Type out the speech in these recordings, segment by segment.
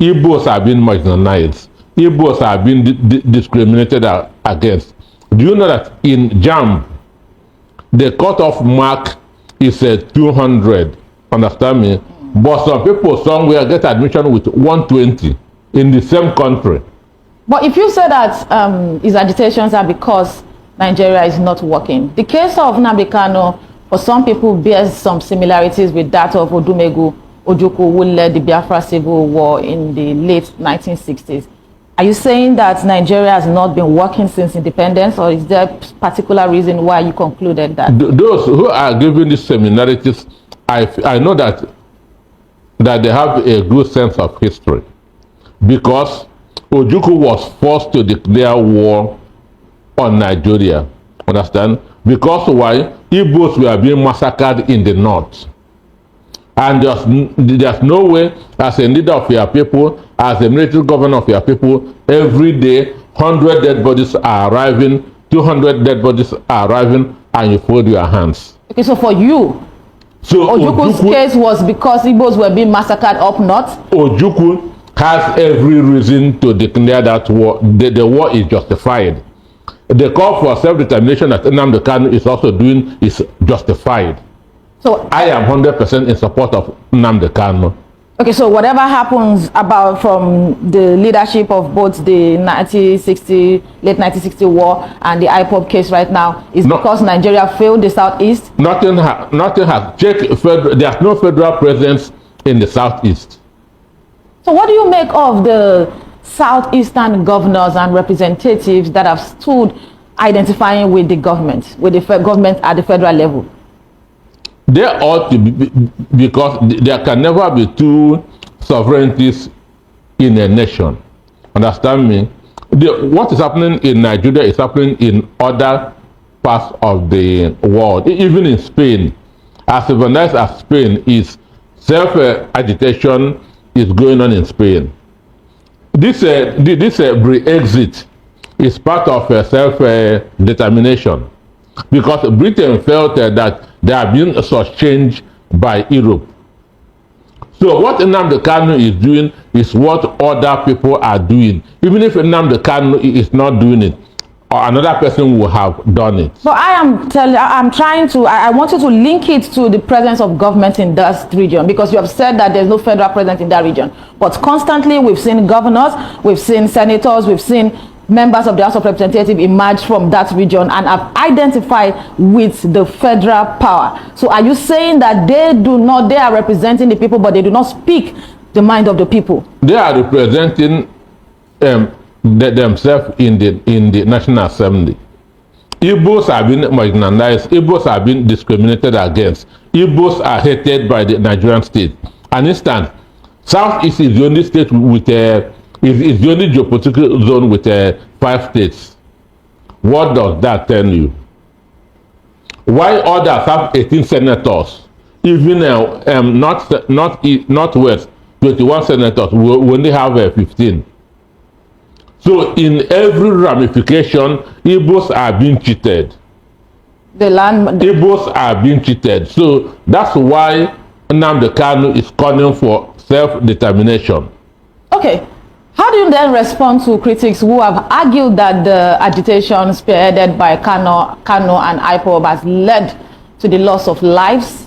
Igbos are being marginalized. Igbos are being discriminated against. Do you know that in JAMB, the cutoff mark is 200? Understand me? But some people somewhere get admission with 120 in the same country. But if you say that his agitations are because Nigeria is not working, the case of Nnamdi Kanu, for some people, bears some similarities with that of Odumegu Ojukwu, who led the Biafra civil war in the late 1960s. Are you saying that Nigeria has not been working since independence, or is there a particular reason why you concluded that? Those who are giving these similarities, I know that they have a good sense of history, because Ojukwu was forced to declare war on Nigeria. Understand? Because why? Igbos were being massacred in the north. And there's no way, as a leader of your people, as a military governor of your people, every day 100 dead bodies are arriving, 200 dead bodies are arriving, and you fold your hands. Okay, so for you, so Ojukwu's case was because Igbos were being massacred up north? Ojukwu has every reason to declare that war. The war is justified. The call for self-determination that Nnamdi Kanu is also doing is justified. So I am 100% in support of Nnamdi Kanu. Okay, so whatever happens about from the leadership of both the late 1960 war and the IPOB case right now is because Nigeria failed the Southeast? Nothing has. There's no federal presence in the Southeast. So what do you make of the Southeastern governors and representatives that have stood identifying with the government, government at the federal level? They ought to be, because there can never be two sovereignties in a nation. Understand me? What is happening in Nigeria is happening in other parts of the world. Even in Spain, as civilized as Spain is, self-agitation is going on in Spain. This Brexit is part of self-determination, because Britain felt that there have been such change by Europe. So what Nnamdi Kanu is doing is what other people are doing. Even if Nnamdi Kanu is not doing it, another person will have done it. So I want you to link it to the presence of government in that region, because you have said that there's no federal presence in that region. But constantly we've seen governors, we've seen senators, we've seen members of the House of Representatives emerge from that region and have identified with the federal power. So are you saying that they are representing the people, but they do not speak the mind of the people? They are representing themselves in the National Assembly. Igbos are being marginalized. Igbos are being discriminated against. Igbos are hated by the Nigerian state. An instance, Southeast is the only state with is the only geopolitical zone with 5 states. What does that tell you? Why others have 18 senators? Even Northwest, 21 senators, we only have 15. So in every ramification, Igbos are being cheated. Igbos are being cheated. So that's why Nnamdi Kanu is calling for self-determination. Okay. How do you then respond to critics who have argued that the agitation spearheaded by Kanu and IPOB has led to the loss of lives,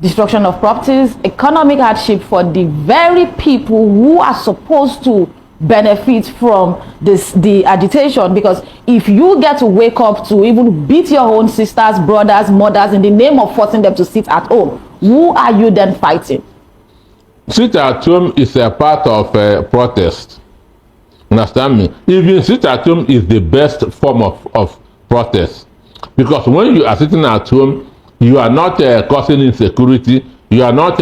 destruction of properties, economic hardship for the very people who are supposed to benefit from the agitation? Because if you get to wake up to even beat your own sisters, brothers, mothers in the name of forcing them to sit at home, who are you then fighting? Sit at home is a part of protest. Understand me? Even sit at home is the best form of protest, because when you are sitting at home, you are not causing insecurity, you are not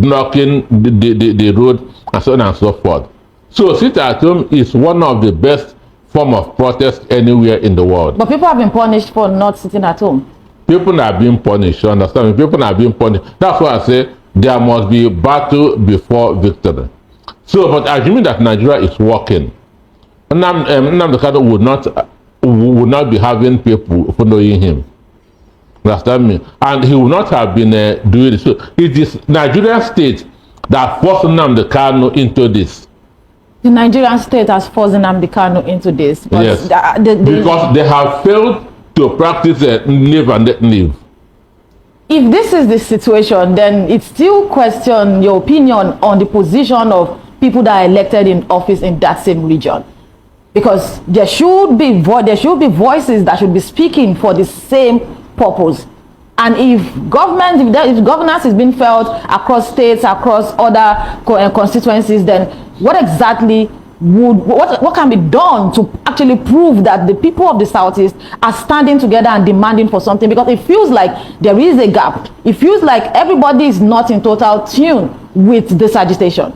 blocking the road, and so on and so forth. So sit at home is one of the best form of protest anywhere in the world. But people have been punished for not sitting at home. People are being punished. Understand me? People are being punished. That's why I say there must be battle before victory. So, but assuming that Nigeria is working, Nnamdi Kanu would not be having people following him. Understand me? And he would not have been doing it. So it is Nigerian state that forced Nnamdi Kanu into this. The Nigerian state has forced Nnamdi Kanu into this. But Yes, because they have failed to practice live and let live. If this is the situation, then it still questions your opinion on the position of people that are elected in office in that same region. Because there should be voices that should be speaking for the same purpose. And if governance is being felt across states, across other constituencies, then what exactly what can be done to actually prove that the people of the Southeast are standing together and demanding for something? Because it feels like there is a gap. It feels like everybody is not in total tune with this agitation.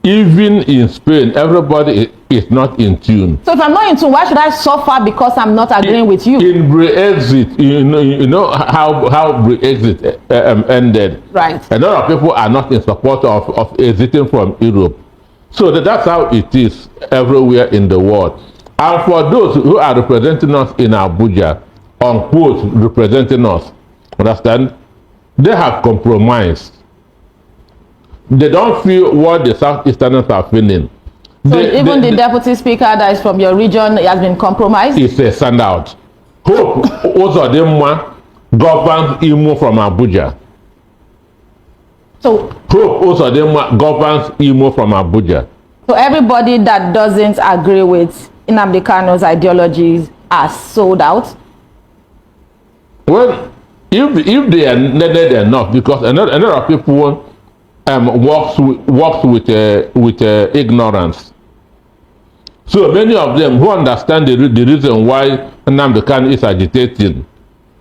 Even in Spain, everybody is not in tune. So if I'm not in tune, why should I suffer because I'm not agreeing with you? In Brexit, you know how Brexit ended. Right. A lot of people are not in support of exiting from Europe. So that's how it is everywhere in the world. And for those who are representing us in Abuja, unquote, representing us, understand, they have compromised. They don't feel what the Southeasterners are feeling. So even the deputy speaker that is from your region has been compromised? It's a standout. Hope also them governs Imo from Abuja. So Hope also them governs Imo from Abuja. So everybody that doesn't agree with Nnamdi Kanu's ideologies are sold out? Well, if they are needed enough, because a lot of people works with ignorance. So many of them who understand the reason why Nnamdi Kanu is agitating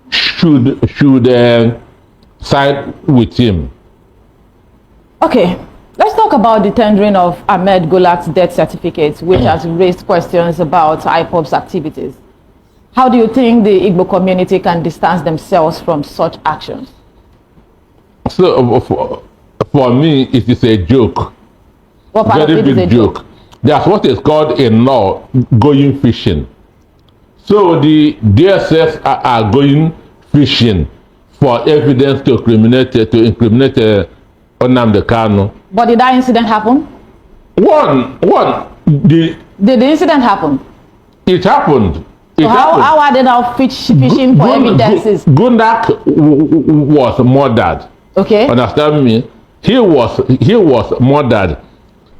should side with him. Okay, let's talk about the tendering of Ahmed Golak's death certificate, which has raised questions about IPOB's activities. How do you think the Igbo community can distance themselves from such actions? So for me, it is a joke. What part Very of it is big a joke. joke? That's what is called in law going fishing. So the DSS are going fishing for evidence to incriminate Nnamdi Kanu. But did that incident happen? Did the incident happen? It happened. So how are they now fishing for evidences? Gundak was murdered. Okay. Understand me? He was murdered.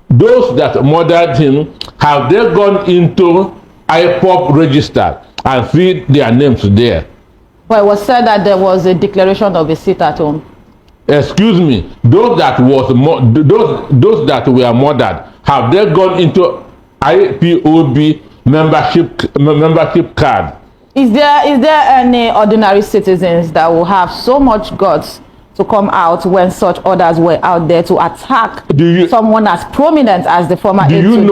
Those that murdered him, have they gone into IPOB register and see their names there? But it was said that there was a declaration of a sit at home. Excuse me, those that were murdered, have they gone into IPOB membership card? Is there any ordinary citizens that will have so much guts to come out when such orders were out there to attack someone as prominent as the former president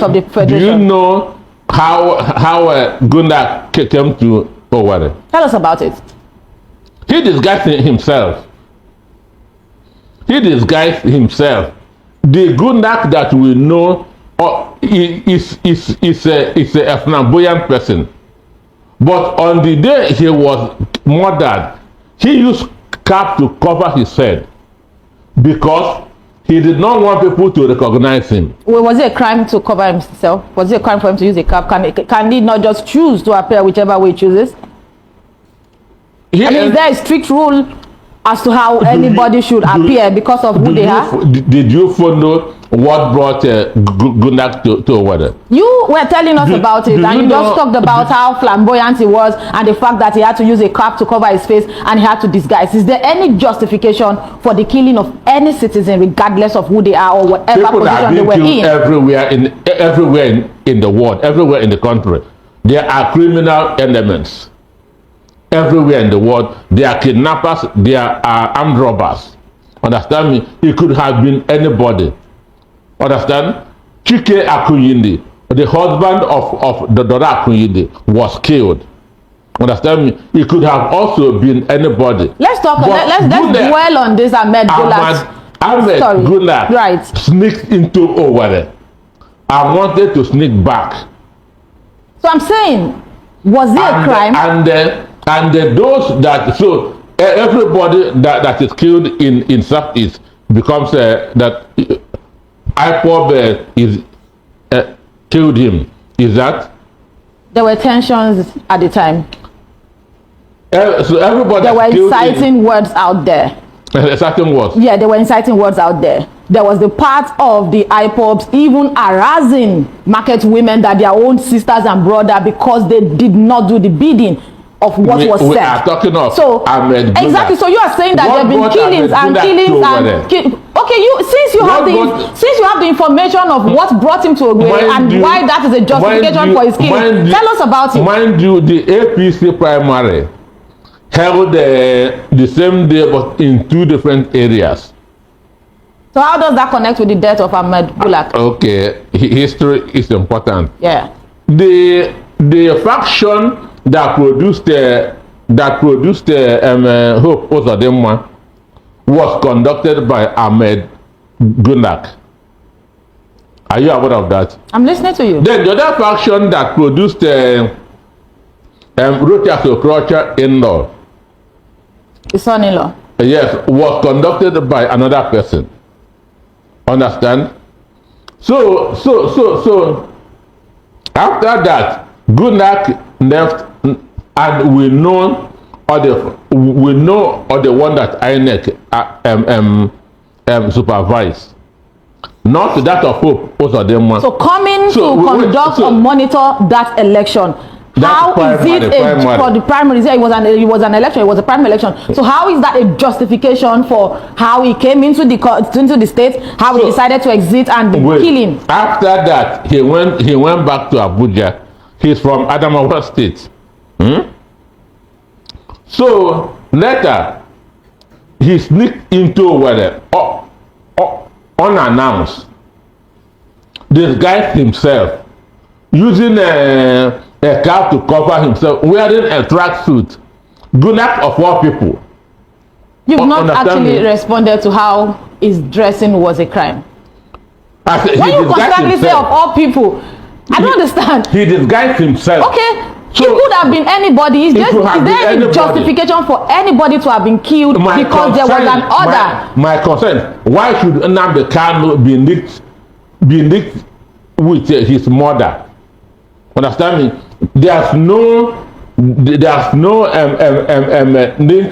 of the Federation? Do you know how Gundak came to Owerri? Tell us about it. He disguised himself. The Gundak that we know is a flamboyant person. But on the day he was murdered, he used cap to cover his head because he did not want people to recognize him. Well, was it a crime to cover himself? Was it a crime for him to use a cap? Can he not just choose to appear whichever way he chooses? Is there a strict rule as to how anybody should appear because of who they are? Did you follow what brought Gundak to Owerri? You were telling us about it, and you just talked about how flamboyant he was and the fact that he had to use a cap to cover his face and he had to disguise. Is there any justification for the killing of any citizen, regardless of who they are or whatever position they were in? Everywhere in the world, everywhere in the country, there are criminal elements. Everywhere in the world, there are kidnappers, there are armed robbers. Understand me? It could have been anybody. Understand? Chike Akuyinde, the husband of the Dora Akuyinde, was killed. Understand me? It could have also been anybody. Let's dwell on this Ahmed Golak. Ahmed Golak sneaked into Owerri and wanted to sneak back. So I'm saying, was it a crime? And those that, so everybody that is killed in Southeast becomes that IPOB is killed him. Is that? There were tensions at the time. So everybody. There were inciting words out there. Inciting words. Yeah, they were inciting words out there. There was the part of the IPOBs even harassing market women that their own sisters and brothers because they did not do the bidding of what was said. We are talking of Ahmed exactly. So you are saying that there have been killings and okay, since you have the information of what brought him to Ogwe and why that is a justification for his killing, tell us about it. Mind you, the APC primary held the same day but in 2 different areas. So how does that connect with the death of Ahmed Gulak? Okay, history is important. Yeah. The faction that produced Hope Ozodinma was conducted by Ahmed Gulak. Are you aware of that? I'm listening to you. Then the other faction that produced Rotational in-law. His son-in-law. Yes, was conducted by another person. Understand? So after that, Gulak left, and we know the one that INEC supervised. Not that of Hope Ozodinma. So coming to conduct or monitor that election. How is it for the primaries? Yeah, it was an election. It was a primary election. So how is that a justification for how he came into the state? How he decided to exit and kill him? After that, he went back to Abuja. He's from Adamawa State. So later, he sneaked into unannounced. Disguised himself using a cap to cover himself, wearing a tracksuit. Gulak of all people. You've not actually responded to how his dressing was a crime. When you constantly say of all people, I don't understand. He disguised himself. Okay, so it could have been anybody. Is there any justification for anybody to have been killed because there was an order? My concern, why should Nnamdi Kanu be linked with his mother? Understand me? There's no link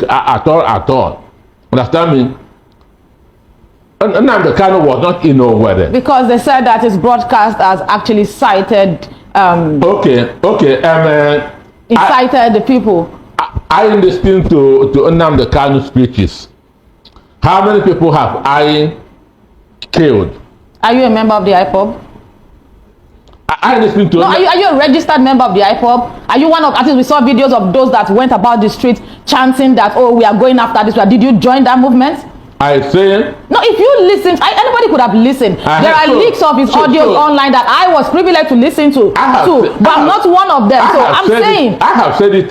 at all. Understand me? Nnamdi Kanu was not in nowhere. Because they said that his broadcast has actually cited incited the people. I listened to Nnamdi Kanu speeches. How many people have I killed? Are you a member of the IPOB? I listened to. No, are you a registered member of the IPOB? Are you one of? I think we saw videos of those that went about the streets chanting that, oh, we are going after this. Did you join that movement? I say. No, if you listen, anybody could have listened. There are leaks of his audio online that I was privileged to listen to, but I'm not one of them. So I'm saying. I have said it.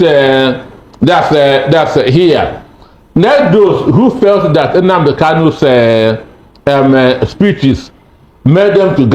That's here. Let those who felt that Nnamdi Kanu's speeches made them to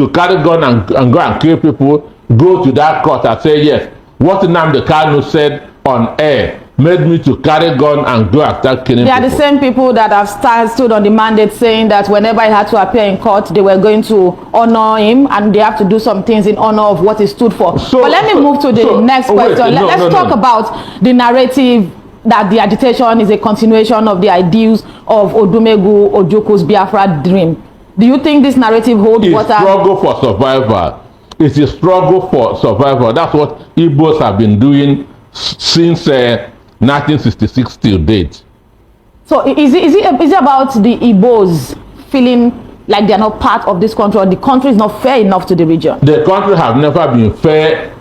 carry gun and go and kill people, go to that court and say yes. What Nnamdi Kanu said on air made me to carry gun and go and start killing people. They are the same people that have stood on the mandate saying that whenever he had to appear in court, they were going to honor him and they have to do some things in honor of what he stood for. But let me move to the next question. Let's talk about the narrative that the agitation is a continuation of the ideals of Odumegwu Ojukwu's Biafra dream. Do you think this narrative holds water? It's struggle for survival. It's a struggle for survival. That's what Igbos have been doing since 1966 till date. So is it about the Igbos feeling like they're not part of this country, or the country is not fair enough to the region? The country have never been fair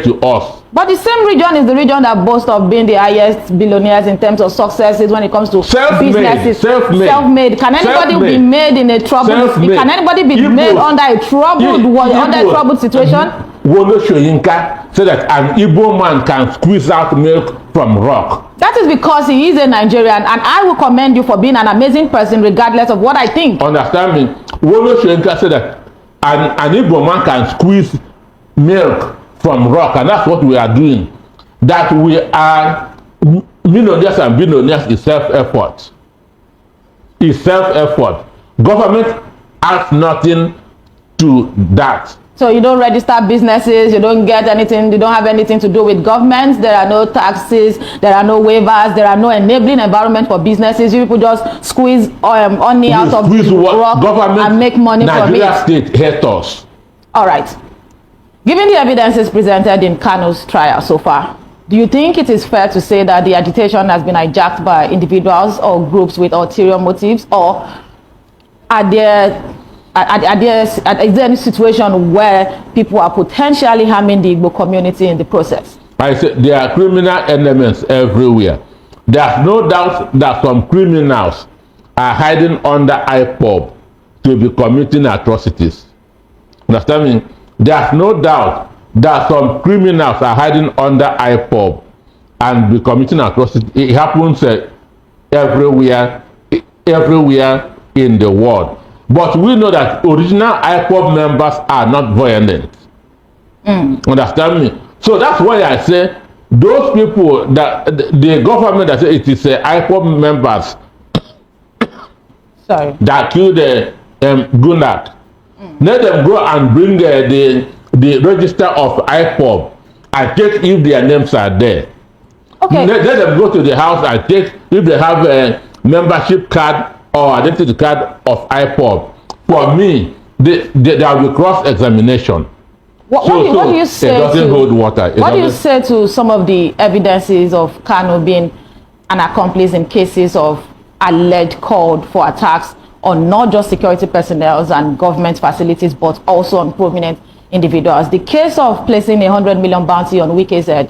to us. But the same region is the region that boasts of being the highest billionaires in terms of successes when it comes to businesses. Self-made. Can anybody be made in a troubled? Can anybody be made under a troubled situation? Wolo Soyinka said that an Igbo man can squeeze out milk from rock. That is because he is a Nigerian, and I will commend you for being an amazing person regardless of what I think. Understand me? Wolo Soyinka said that an Igbo man can squeeze milk from rock, and that's what we are doing. That we are millionaires and billionaires is self-effort. It's self-effort. Government adds nothing to that. So you don't register businesses, you don't get anything, you don't have anything to do with governments, there are no taxes, there are no waivers, there are no enabling environment for businesses. You people just squeeze money out of the rock and make money from it. Nigeria state hate us. All right. Given the evidences presented in Kanu's trial so far, do you think it is fair to say that the agitation has been hijacked by individuals or groups with ulterior motives, or is there any situation where people are potentially harming the Igbo community in the process? I said there are criminal elements everywhere. There's no doubt that some criminals are hiding under IPOB to be committing atrocities. Understand me? There's no doubt that some criminals are hiding under IPOB and be committing atrocities. It happens everywhere in the world. But we know that original IPOB members are not violent. Understand me? So that's why I say those people that the government that say it is IPOB members that killed Gunak. Let them go and bring the register of IPOB and check if their names are there. Okay. Let them go to the house and check if they have a membership card or identity card of IPOB. For me, there will be cross-examination. What do you say? It doesn't hold water. What do you say to some of the evidences of Kanu being an accomplice in cases of alleged called for attacks on not just security personnel and government facilities, but also on prominent individuals? The case of placing a 100 million bounty on Wike's head,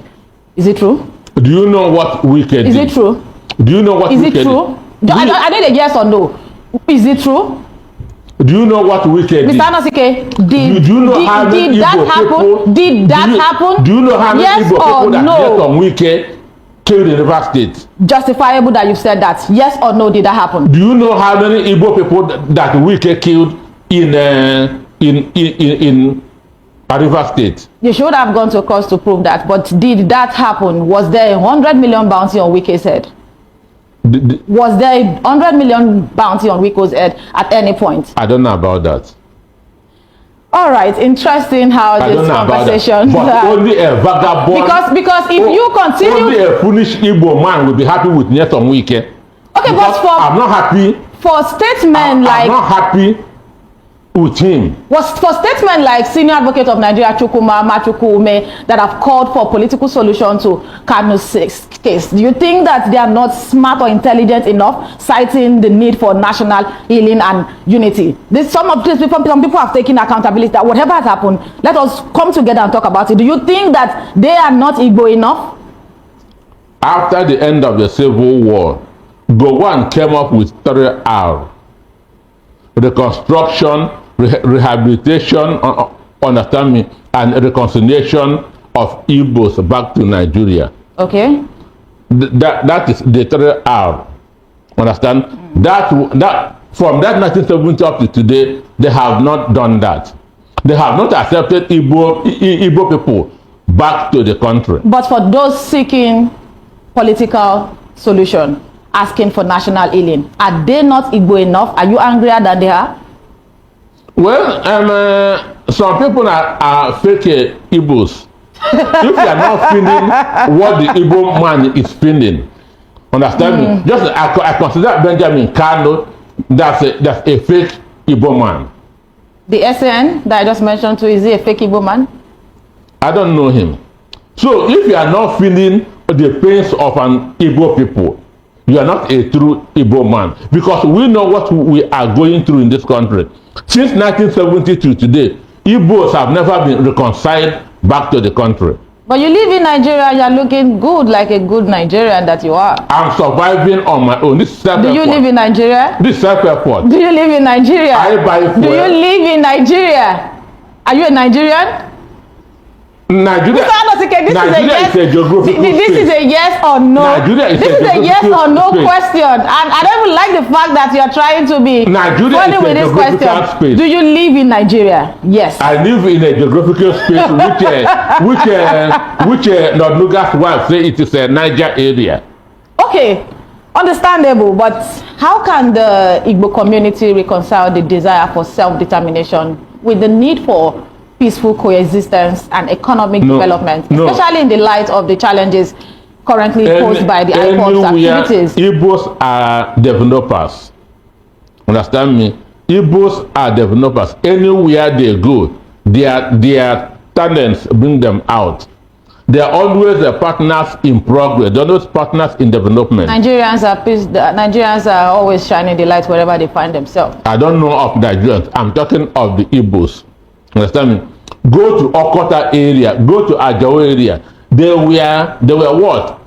is it true? Do you know what Wike did? Is it true? Do you know what Wike did? Is it true? I need a yes or no. Is it true? Do you know what Wike did? Mr. Anosike, did that happen? Did that happen? Do you know how many yes Igbo people that no? get on Wike killed in River State? Justifiable that you've said that. Yes or no, did that happen? Do you know how many Igbo people that Wike killed in River State? You should have gone to court to prove that. But did that happen? Was there a 100 million bounty on Wike's head? Was there a 100 million bounty on Wike's head at any point? I don't know about that. All right, interesting how this conversation. But only a vagabond. Because if you continue, only a foolish Igbo man will be happy with Nyesom Wike. Okay, because but I'm not happy. For statements like I'm not happy with him. Was for statements like Senior Advocate of Nigeria Chukwuma Machukwume that have called for political solution to Kanu's case. Do you think that they are not smart or intelligent enough, citing the need for national healing and unity? Some people have taken accountability that whatever has happened, let us come together and talk about it. Do you think that they are not Igbo enough? After the end of the Civil War, Gowon came up with 3R. Reconstruction, rehabilitation, understand me, and reconciliation of Igbos back to Nigeria. Okay. That is the 3R. Understand? That from that 1970 up to today, they have not done that. They have not accepted Igbo people back to the country. But for those seeking political solution, asking for national healing, are they not Igbo enough? Are you angrier than they are? Well, some people are fake Igbos. If you are not feeling what the Igbo man is feeling, understand me? Just I consider Benjamin Kanu that's a fake Igbo man. The SN that I just mentioned to, is he a fake Igbo man? I don't know him. So if you are not feeling the pains of an Igbo people, you are not a true Igbo man, because we know what we are going through in this country. Since 1970 to today, Igbos have never been reconciled back to the country. But you live in Nigeria, you are looking good, like a good Nigerian that you are. I'm surviving on my own. This is self-effort. Do you live in Nigeria? This is self-effort. Do you live in Nigeria? I buy fuel. Do you live in Nigeria? Are you a Nigerian? Nigeria, Nigeria is a geographical this space. is a yes or no. Nigeria is this is a yes or no space. question, and I don't even like the fact that you are trying to be funny with this question. Space. Do you live in Nigeria? Yes. I live in a geographical space which Nodnuga's wife say it is a Niger area. Okay, understandable, but how can the Igbo community reconcile the desire for self-determination with the need for peaceful coexistence and economic development, especially in the light of the challenges currently posed by the IPOB's activities? Igbos are developers. Understand me? Igbos are developers. Anywhere they go, their talents bring them out. They are always the partners in progress. They're always partners in development. Nigerians are always shining the light wherever they find themselves. I don't know of Nigerians. I'm talking of the Igbos. Understand me? Go to Okota area. Go to Ajao area. They were what?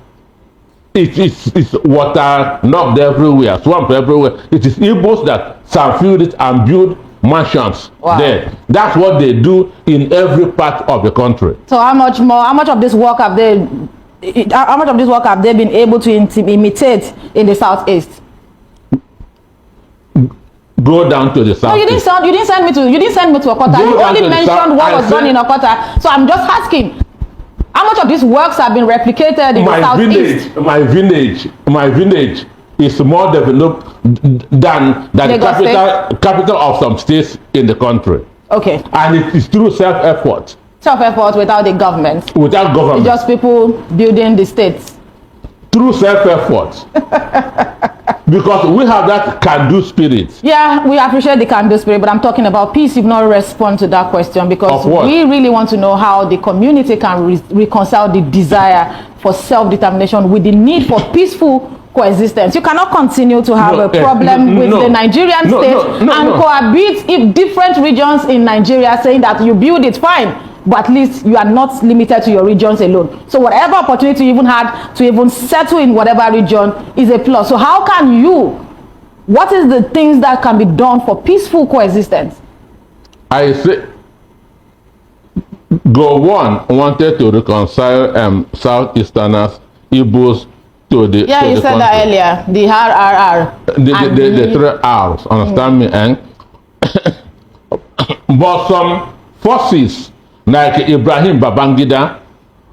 It's water knocked everywhere, swamp everywhere. It is Igbos that surfeit it and build mansions there. That's what they do in every part of the country. So how much of this work have they been able to imitate in the southeast? Go down to the south. No, you didn't send me to Okota. You only mentioned what was done in Okota. So I'm just asking, how much of these works have been replicated in the southeast? My village is more developed than the capital of some states in the country. Okay. And it is through self-effort. Self-effort without the government. Without government. It's just people building the states. Through self-effort. Because we have that can-do spirit. Yeah, we appreciate the can-do spirit, but I'm talking about peace. You've not responded to that question, because we really want to know how the community can reconcile the desire for self-determination with the need for peaceful coexistence. You cannot continue to have a problem with the Nigerian state and cohabit if different regions in Nigeria saying that you build it fine, but at least you are not limited to your regions alone. So whatever opportunity you even had to even settle in whatever region is a plus. So how can what is the things that can be done for peaceful coexistence? I say Gowon wanted to reconcile Southeasterners, Igbos to the you said that earlier, the RRR. The three R's, understand me? And but some forces like Ibrahim Babangida,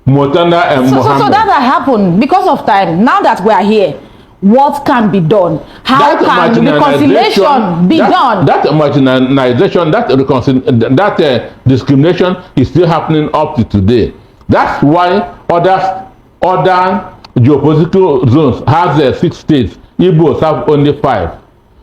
Mutanda and Mohammed. So that happened because of time. Now that we are here, what can be done? How can reconciliation be done? That marginalization, that discrimination is still happening up to today. That's why other geopolitical zones have 6 states. Igbos have only 5.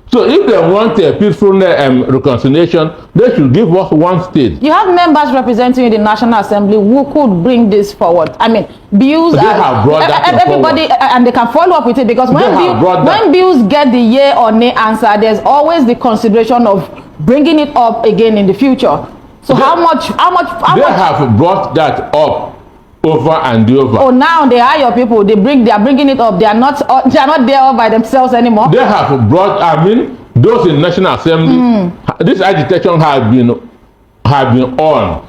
So if they want a peaceful reconciliation, they should give us 1 state. You have members representing in the National Assembly who could bring this forward. I mean, bills have brought that everybody forward. And they can follow up with it, because when bills get the yay or nay answer, there's always the consideration of bringing it up again in the future. So how much they have brought that up over and over. Oh, now they are your people. They are bringing it up. They are not there all by themselves anymore. They have brought. I mean, those in National Assembly. This agitation has been on.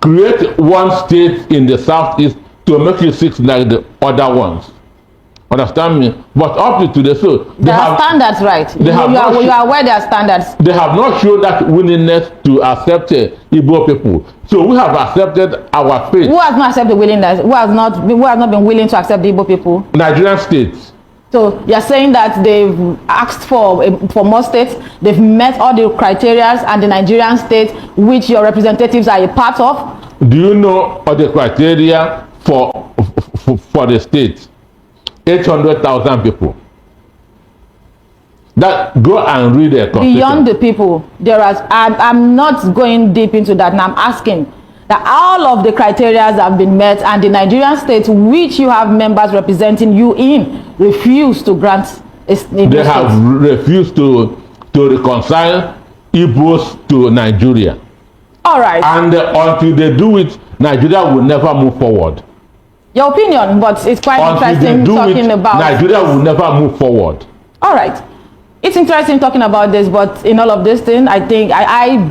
Create 1 state in the southeast to make it 6 like the other ones. Understand me? But up to today, so there are standards, right? You are aware there are standards. They have not shown that willingness to accept Igbo people. So we have accepted our fate. Who has not accepted willingness? Who has not been willing to accept the Igbo people? Nigerian states. So you're saying that they've asked for more states, they've met all the criteria, and the Nigerian state, which your representatives are a part of? Do you know all the criteria for the state? 800,000 people. That go and read the constitution. Beyond the people, I'm not going deep into that. Now I'm asking that all of the criteria have been met, and the Nigerian state, which you have members representing you in, refuse to grant they have refused to reconcile Igbos to Nigeria. All right. And until they do it, Nigeria will never move forward. Your opinion, but it's quite interesting talking about Nigeria will never move forward. All right. It's interesting talking about this, but in all of this thing, I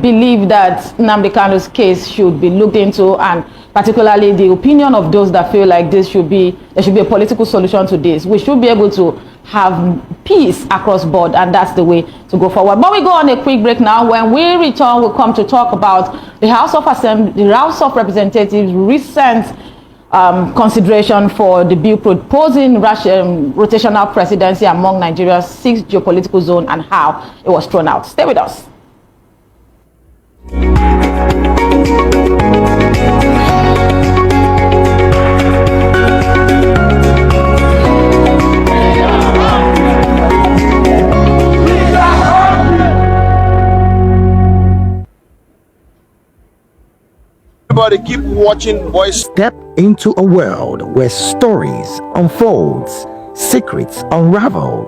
believe that Nnamdi Kanu's case should be looked into, and particularly the opinion of those that feel like there should be a political solution to this. We should be able to have peace across board, and that's the way to go forward. But we go on a quick break now. When we return, we'll come to talk about the House of Representatives' recent consideration for the bill proposing rotational presidency among Nigeria's 6 geopolitical zones and how it was thrown out. Stay with us. Everybody keep watching Voice. Step into a world where stories unfolds, secrets unravel,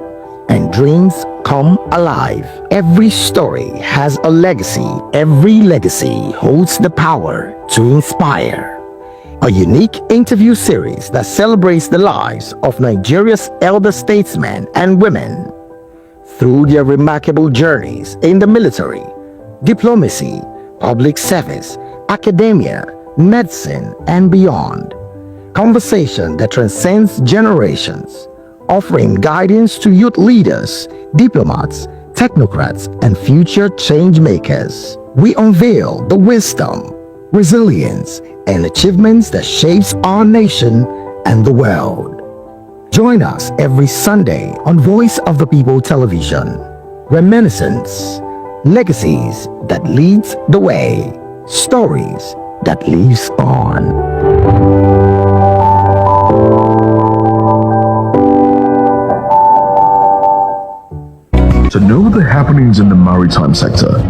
and dreams come alive. Every story has a legacy. Every legacy holds the power to inspire. A unique interview series that celebrates the lives of Nigeria's elder statesmen and women through their remarkable journeys in the military, diplomacy, public service, academia, medicine, and beyond. Conversation that transcends generations, offering guidance to youth leaders, diplomats, technocrats, and future change makers. We unveil the wisdom, resilience, and achievements that shapes our nation and the world. Join us every Sunday on Voice of the People Television. Reminiscence, legacies that leads the way, stories that lives on. To know the happenings in the maritime sector,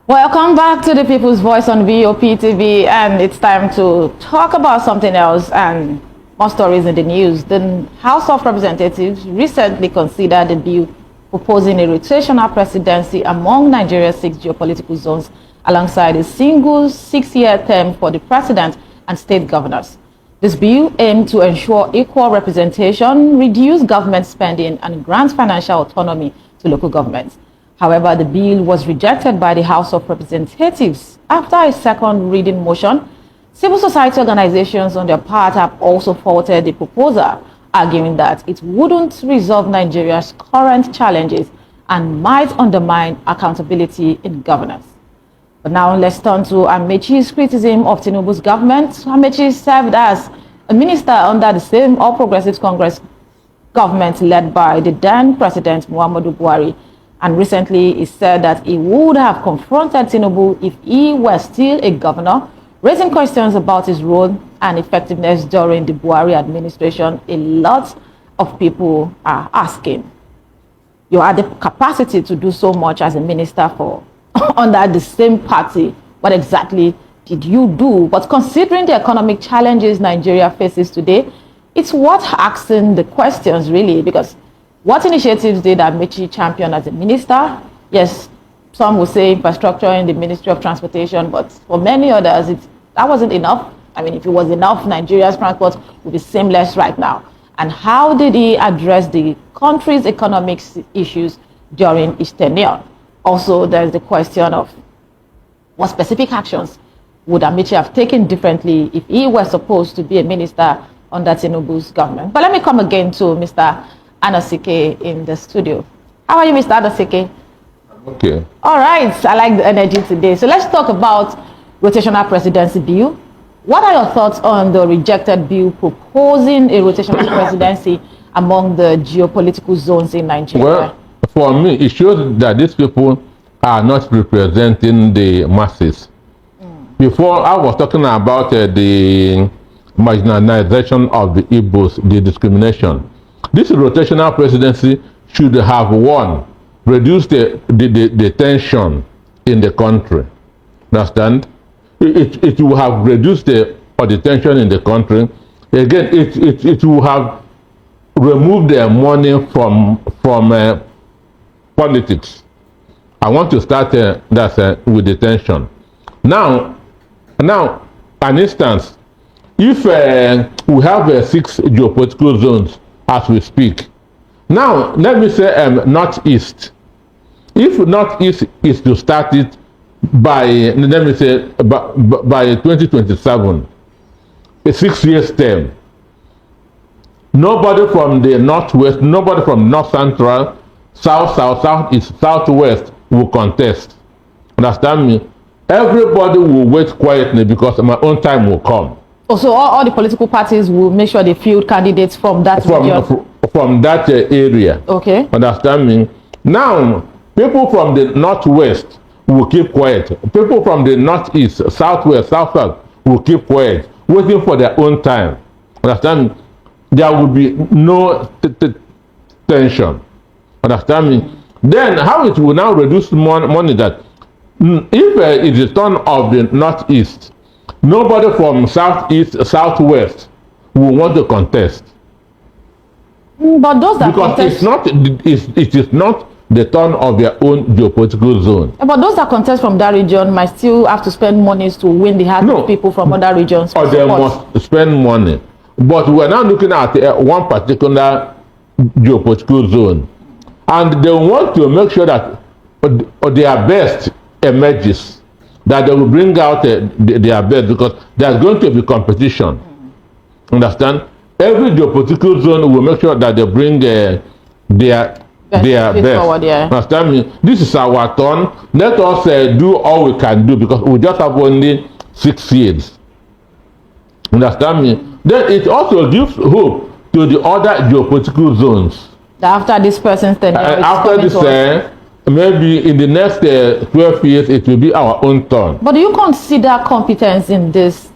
Welcome back to the People's Voice on VOP TV, and it's time to talk about something else and more stories in the news. The House of Representatives recently considered a bill proposing a rotational presidency among Nigeria's 6 geopolitical zones alongside a single 6-year term for the president and state governors. This bill aimed to ensure equal representation, reduce government spending, and grant financial autonomy to local governments. However, the bill was rejected by the House of Representatives after a second reading motion. Civil society organizations on their part have also faulted the proposal, arguing that it wouldn't resolve Nigeria's current challenges and might undermine accountability in governance. But now let's turn to Amaechi's criticism of Tinubu's government. Amaechi served as a minister under the same All Progressives Congress government led by the then President Muhammadu Buhari. And recently he said that he would have confronted Tinubu if he were still a governor, raising questions about his role and effectiveness during the Buhari administration. A lot of people are asking, you had the capacity to do so much as a minister for under the same party. What exactly did you do? But considering the economic challenges Nigeria faces today, it's worth asking the questions really, because what initiatives did Amaechi champion as a minister? Yes, some will say infrastructure in the Ministry of Transportation, but for many others, that wasn't enough. I mean, if it was enough, Nigeria's transport would be seamless right now. And how did he address the country's economic issues during his tenure? Also, there's the question of what specific actions would Amaechi have taken differently if he were supposed to be a minister under Tinubu's government? But let me come again to Mr. Anosike in the studio. How are you, Mr. Anosike? Okay. All right. I like the energy today. So let's talk about rotational presidency bill. What are your thoughts on the rejected bill proposing a rotational presidency among the geopolitical zones in Nigeria? Well, for me, it shows that these people are not representing the masses. Before, I was talking about the marginalization of the Igbos, the discrimination. This rotational presidency should have, one, reduced the tension in the country. Understand? It will have reduced the tension in the country. Again, it will have removed the money from politics. I want to start with the tension. Now, an instance, if we have 6 geopolitical zones as we speak. Now, let me say Northeast. If Northeast is to start it by, let me say, by 2027, a 6 years term. Nobody from the northwest, nobody from north central, southeast, southwest will contest. Understand me? Everybody will wait quietly because my own time will come. Also, all the political parties will make sure they field candidates from that region. From that area. Okay. Understand me? Now, people from the northwest will keep quiet. People from the northeast, southwest, south will keep quiet, waiting for their own time. Understand me? There will be no tension. Understand me? Then how it will now reduce money that if it is turn of the northeast, nobody from southeast, southwest will want to contest. But those that because contest, it is not the turn of their own geopolitical zone. but those that contest from that region might still have to spend monies to win the hearts of people from other regions. Or they must spend money. But we're now looking at one particular geopolitical zone, and they want to make sure that their best emerges, that they will bring out their best, because there's going to be competition. Understand? Every geopolitical zone will make sure that they bring their best. Forward, yeah. Understand me? This is our turn. Let us do all we can do, because we just have only 6 years. Understand me? Then it also gives hope to the other geopolitical zones. After this person's tenure, after this, maybe in the next 12 years, it will be our own turn. But do you consider competence in this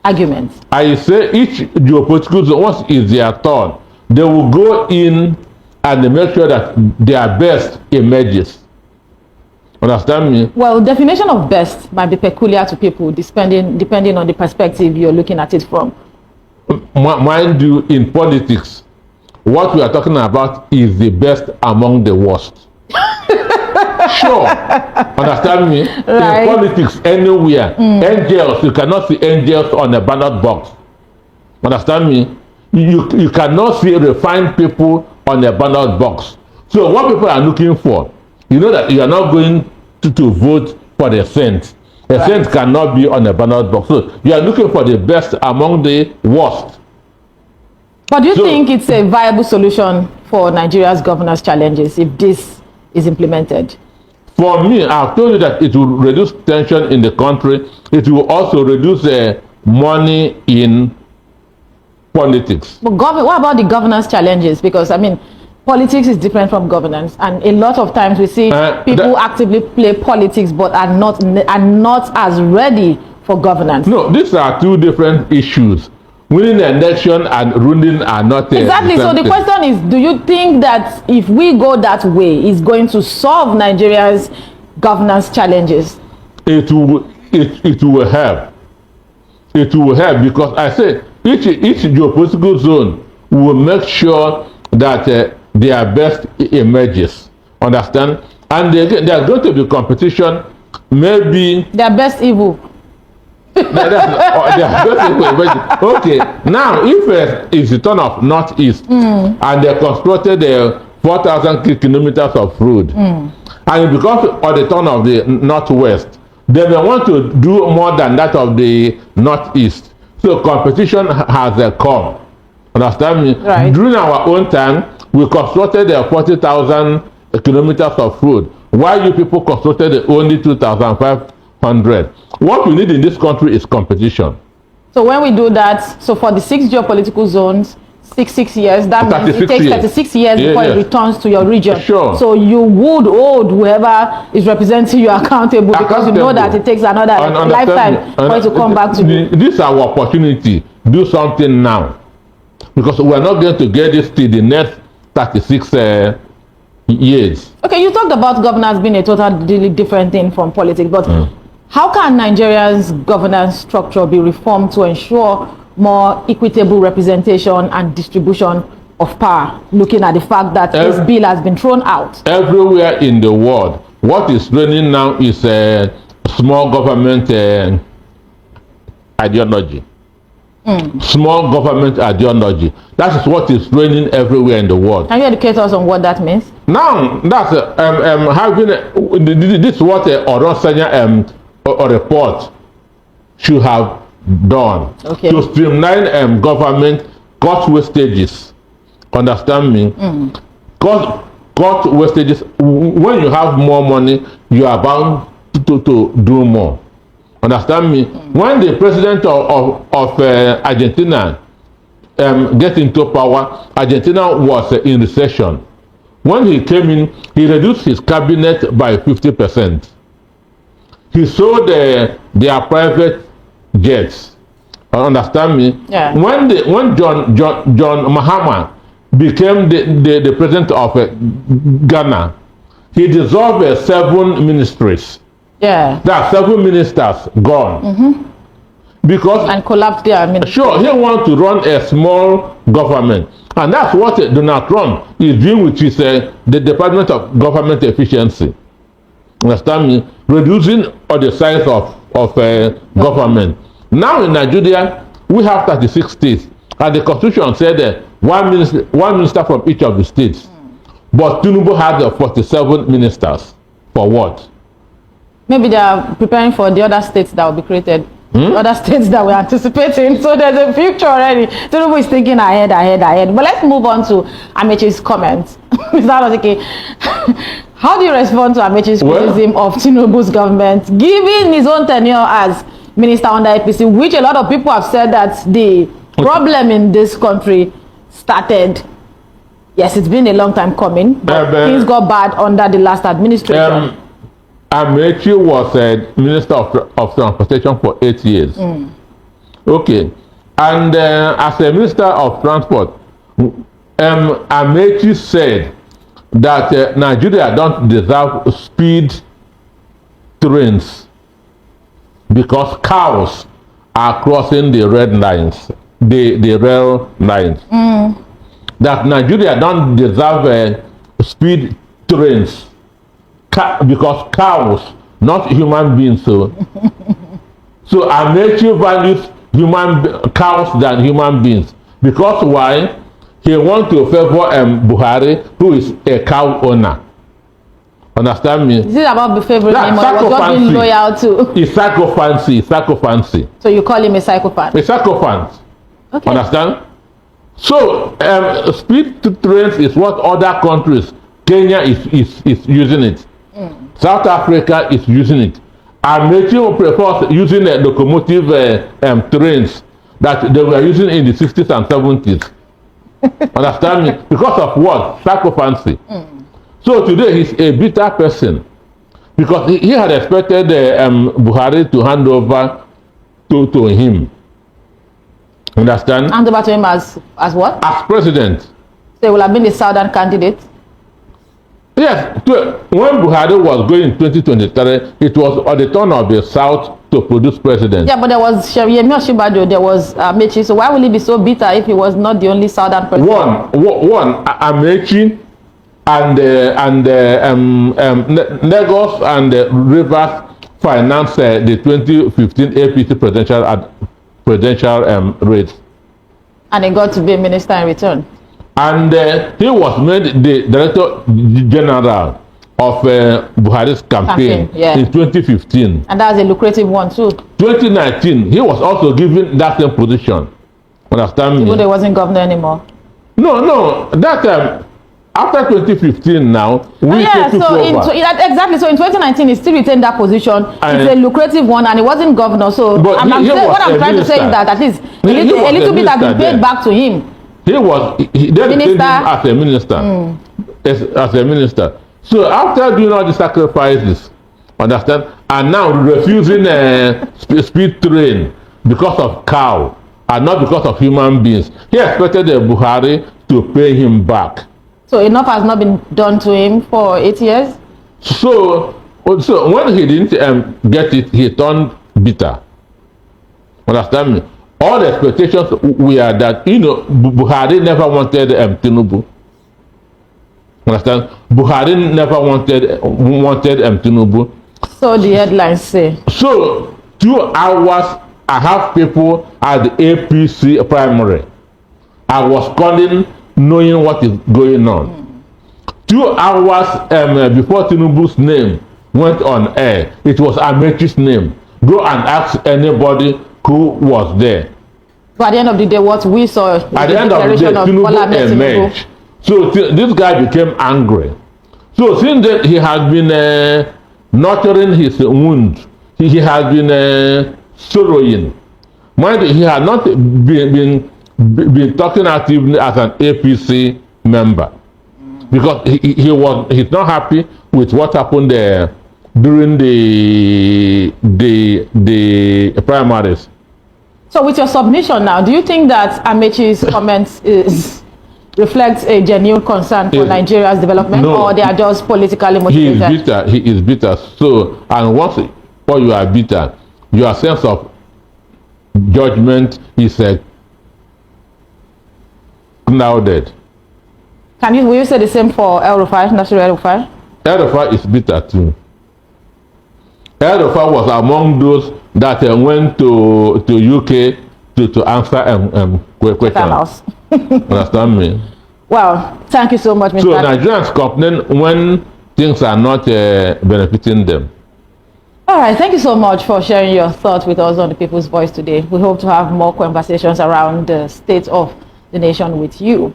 argument? I say each geopolitical zone, once it's their turn, they will go in and make sure that their best emerges. Understand me? Well, definition of best might be peculiar to people, depending on the perspective you're looking at it from. Mind you, in politics, what we are talking about is the best among the worst. Sure. Understand me? Right. In politics, anywhere, angels, you cannot see angels on a ballot box. Understand me? You cannot see refined people on a ballot box. So what people are looking for, you know that you are not going to vote for the saint. A saint cannot be on a ballot box. So you are looking for the best among the worst. But do you think it's a viable solution for Nigeria's governance challenges if this is implemented? For me, I've told you that it will reduce tension in the country. It will also reduce money in politics. But what about the governance challenges? Because, I mean, politics is different from governance, and a lot of times we see people actively play politics but are not as ready for governance. No, these are two different issues. Winning an election and ruling are not exactly. So the question is, do you think that if we go that way, it's going to solve Nigeria's governance challenges? It will help. It will help, because I say each geopolitical zone will make sure that their best emerges. Understand? And there's going to be competition. Maybe their best evil. Okay, now if it's the turn of northeast and they constructed 4,000 kilometers of road, and because of the turn of the northwest, they may want to do more than that of the northeast. So competition has come. Understand me? Right. During our own time, we constructed 40,000 kilometers of road, while you people constructed only 2,500. What we need in this country is competition. So when we do that, so for the 6 geopolitical zones, 6 years, that means it takes 36 years before it returns to your region. Sure. So you would hold whoever is representing you accountable, because you know that it takes another lifetime for it to come back to you. This is our opportunity. Do something now, because we are not going to get this till the next 36 years. Okay, you talked about governance being a totally different thing from politics, but how can Nigeria's governance structure be reformed to ensure more equitable representation and distribution of power, looking at the fact that this bill has been thrown out? Everywhere in the world, what is reigning now is a small government ideology. Small government ideology. That is what is reigning everywhere in the world. Can you educate us on what that means? Now, that's this is what a Rotational report should have done Okay. to streamline government, cut wastages. Understand me? Cut wastages. When you have more money, you are bound to do more. Understand me? When the president of Argentina get into power, Argentina was in recession. When he came in, he reduced his cabinet by 50%. He sold their private jets. Understand me? Yeah. When John Mahama became the president of Ghana, he dissolved 7 ministries. Yeah. There are 7 ministers gone. Because And collapsed their ministry. sure, he wants to run a small government. And that's what Donald Trump is doing with his, the Department of Government Efficiency. Understand me? Reducing the size of government. Now in Nigeria, we have 36 states. And the constitution said that one minister from each of the states. But Tinubu has 47 ministers. For what? Maybe they are preparing for the other states that will be created. Other states that we're anticipating. So there's a future already. Tinubu is thinking ahead. But let's move on to Amechi's comments. Mr. Alotike, how do you respond to Amechi's criticism of Tinubu's government, given his own tenure as minister under APC, which a lot of people have said that the problem in this country started? Yes, it's been a long time coming, but things got bad under the last administration. Amechi was Minister of Transportation for 8 years. Okay. And as a Minister of Transport, Amechi said that Nigeria don't deserve speed trains because cows are crossing the red lines, the rail lines. That Nigeria don't deserve speed trains because cows, not human beings. So Amechi values cows than human beings. Because why? He wants to favor Buhari, who is a cow owner. Understand me? Is it about favoring him or was just being loyal to? It's psychophancy. So you call him a psychopath? A psychopath. Okay. Understand? So speed trains is what other countries, Kenya is using it. South Africa is using it. Amechi prefers using locomotive trains that they were using in the 60s and 70s. Understand me? Because of what? Psychophancy. So today he's a bitter person because he had expected Buhari to hand over to him. Understand? Hand over to him as what? As president. So he will have been the southern candidate. Yes, when Buhari was going in 2023, it was on the turn of the South to produce president. Yeah, but there was Yemi Osinbajo, there was Amechi. So why will he be so bitter if he was not the only southern president? One, Amechi and Lagos and Rivers financed the 2015 APC presidential race. And he got to be a minister in return. And he was made the Director General of Buhari's campaign in 2015. And that's a lucrative one too. 2019, he was also given that same position. Understand me? Even though he wasn't governor anymore. No, that time, after 2015 now, exactly. So in 2019, he still retained that position. It's a lucrative one, and he wasn't governor. So what I'm trying to say is that at least a little bit has been paid back to him. He then paid him as a minister. As a minister. So after doing all the sacrifices, understand, and now refusing speed train because of cow and not because of human beings, he expected Buhari to pay him back. So enough has not been done to him for 8 years? So when he didn't get it, he turned bitter. Understand me? All the expectations were that, Buhari never wanted Tinubu. Understand? Buhari never wanted Tinubu. So the headlines say. So 2 hours, I have people at the APC primary. I was calling, knowing what is going on. 2 hours before Tinubu's name went on air, it was Amechi's name. Go and ask anybody who was there. But at the end of the day, what we saw At the end of the day, Tinubu emerged. So this guy became angry. So since then, he has been nurturing his wound. He has been sorrowing. Mind you, he had not been talking actively as an APC member because he's not happy with what happened during the primaries. So with your submission now, do you think that Amaechi's comments reflects a genuine concern for Nigeria's development, or they are just politically motivated? He is bitter. So, and once you are bitter, your sense of judgment is clouded. Will you say the same for El-Rufai, Nasir El-Rufai? El-Rufai is bitter too. El-Rufai was among those that went to UK to answer questions. Understand me? Well, thank you so much, Mr. So Nigerians complain when things are not benefiting them. All right, thank you so much for sharing your thoughts with us on the People's Voice today. We hope to have more conversations around the state of the nation with you.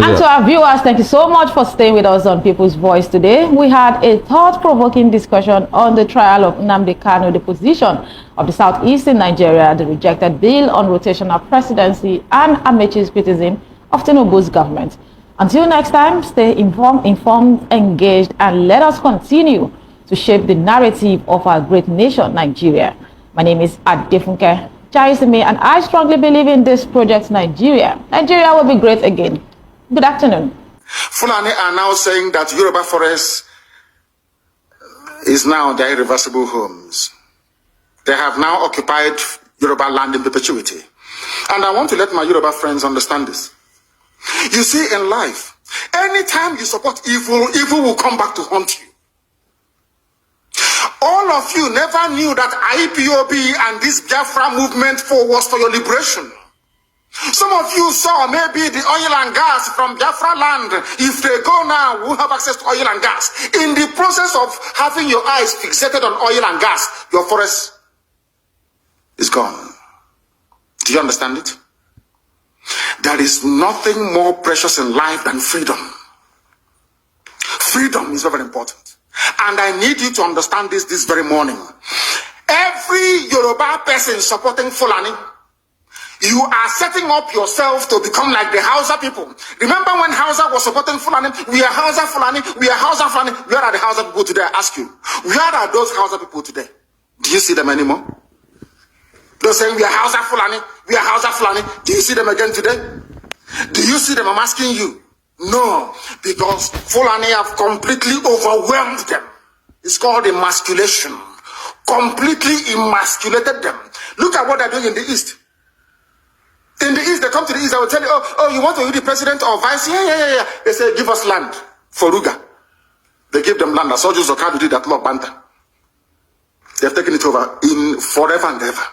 And to our viewers, thank you so much for staying with us on People's Voice today. We had a thought-provoking discussion on the trial of Nnamdi Kanu, the position of the southeastern Nigeria, the rejected bill on rotational presidency, and Amaechi's criticism of Tinubu's government. Until next time, stay informed, engaged, and let us continue to shape the narrative of our great nation, Nigeria. My name is Adefunke Chaisime, and I strongly believe in this project, Nigeria. Nigeria will be great again. Good afternoon. Fulani are now saying that Yoruba forest is now their irreversible homes. They have now occupied Yoruba land in perpetuity. And I want to let my Yoruba friends understand this. You see, in life, anytime you support evil, evil will come back to haunt you. All of you never knew that IPOB and this Biafra movement was for your liberation. Some of you saw maybe the oil and gas from Biafra land. If they go now, we'll have access to oil and gas. In the process of having your eyes fixated on oil and gas, your forest is gone. Do you understand it? There is nothing more precious in life than freedom. Freedom is very important. And I need you to understand this very morning. Every Yoruba person supporting Fulani, you are setting up yourself to become like the Hausa people. Remember when Hausa was supporting Fulani? We are Hausa Fulani, we are Hausa Fulani. Where are the Hausa people today? I ask you. Where are those Hausa people today? Do you see them anymore? They're saying we are Hausa Fulani, we are Hausa Fulani. Do you see them again today? Do you see them? I'm asking you. No, because Fulani have completely overwhelmed them. It's called emasculation. Completely emasculated them. Look at what they're doing in the East. In the East, they come to the East, they will tell you, oh, you want to be the president or vice? Yeah. They say, give us land for Ruga. They give them land. As soldiers of Kadu did that law Banta. They have taken it over in forever and ever.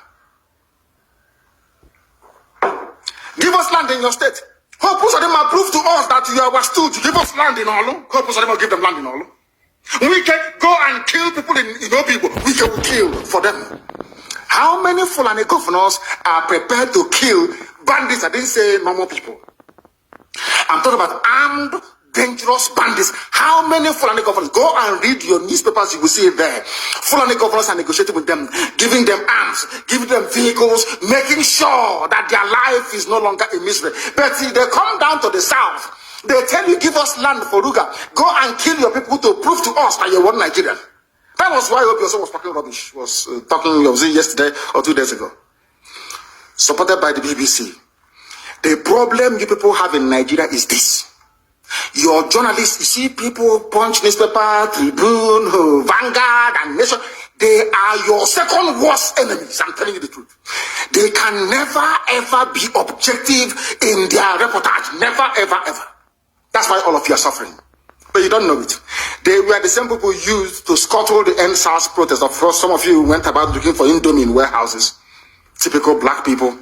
Give us land in your state. Hope of them prove to us that you are stood. Give us land in Olu. Hope of them give them land in Olu. We can go and kill people in Obibo. We can kill for them. How many Fulani governors are prepared to kill bandits? I didn't say normal people. I'm talking about armed, dangerous bandits. How many Fulani governors? Go and read your newspapers, you will see it there. Fulani governors are negotiating with them, giving them arms, giving them vehicles, making sure that their life is no longer a misery. But if they come down to the south, they tell you, give us land for Ruga. Go and kill your people to prove to us that you're one Nigerian. That was why Obi was talking rubbish. Was yesterday or 2 days ago. Supported by the BBC. The problem you people have in Nigeria is this. Your journalists, you see people punch newspaper, Tribune, Vanguard, and Nation. They are your second worst enemies. I'm telling you the truth. They can never ever be objective in their reportage. Never, ever, ever. That's why all of you are suffering. But you don't know it. They were the same people used to scuttle the NSAS protest. Of course, some of you went about looking for Indomie in warehouses. Typical black people.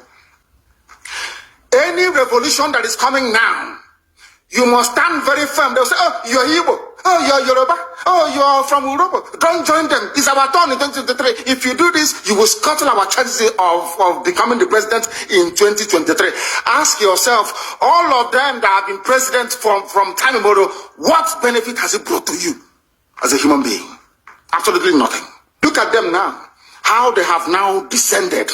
Any revolution that is coming now, you must stand very firm. They'll say, oh, you're Igbo. Oh, you're Yoruba. Oh, you're from Europe. Don't join them. It's our turn in 2023. If you do this, you will scuttle our chances of becoming the president in 2023. Ask yourself, all of them that have been president from time immemorial, what benefit has it brought to you as a human being? Absolutely nothing. Look at them now. How they have now descended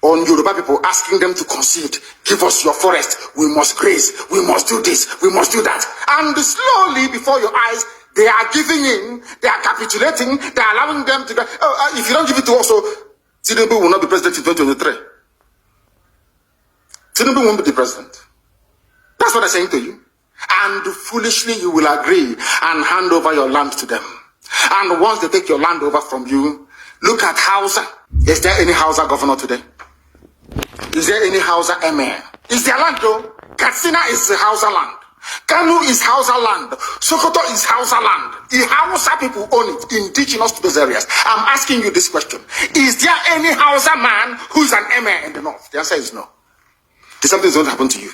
on Yoruba people, asking them to concede. Give us your forest. We must graze. We must do this. We must do that. And slowly, before your eyes, they are giving in. They are capitulating. They are allowing them to. If you don't give it to us, Tinubu will not be president in 2023. Tinubu won't be the president. That's what I'm saying to you. And foolishly, you will agree and hand over your land to them. And once they take your land over from you, look at Hausa. Is there any Hausa governor today? Is there any Hausa emir? Is there land though? Katsina is Hausa land. Kanu is Hausa land. Sokoto is Hausa land. The Hausa people own it, indigenous to those areas. I'm asking you this question. Is there any Hausa man who's an emir in the north? The answer is no. Something is going to happen to you.